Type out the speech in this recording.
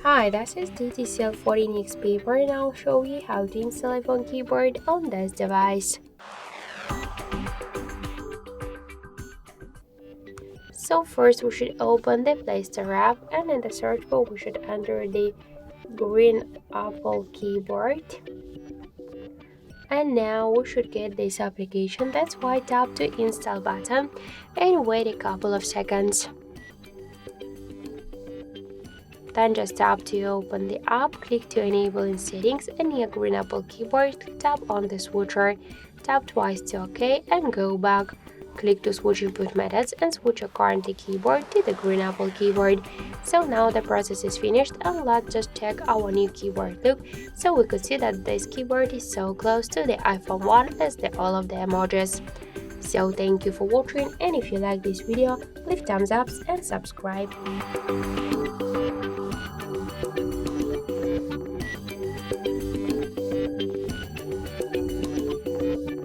Hi, this is the TCL 40NXTPAPER and I'll show you how to install iPhone keyboard on this device. So first we should open the Play Store app and in the search bar we should enter the green Apple keyboard. And now we should get this application, that's why tap the install button and wait a couple of seconds. Then just tap to open the app, click to enable in settings, and near green Apple keyboard, tap on the switcher, tap twice to OK and go back. Click to switch input methods and switch your current keyboard to the green Apple keyboard. So now the process is finished and let's just check our new keyboard look. So we could see that this keyboard is so close to the iPhone 1 as all of the emojis. So thank you for watching, and if you like this video, leave thumbs up and subscribe.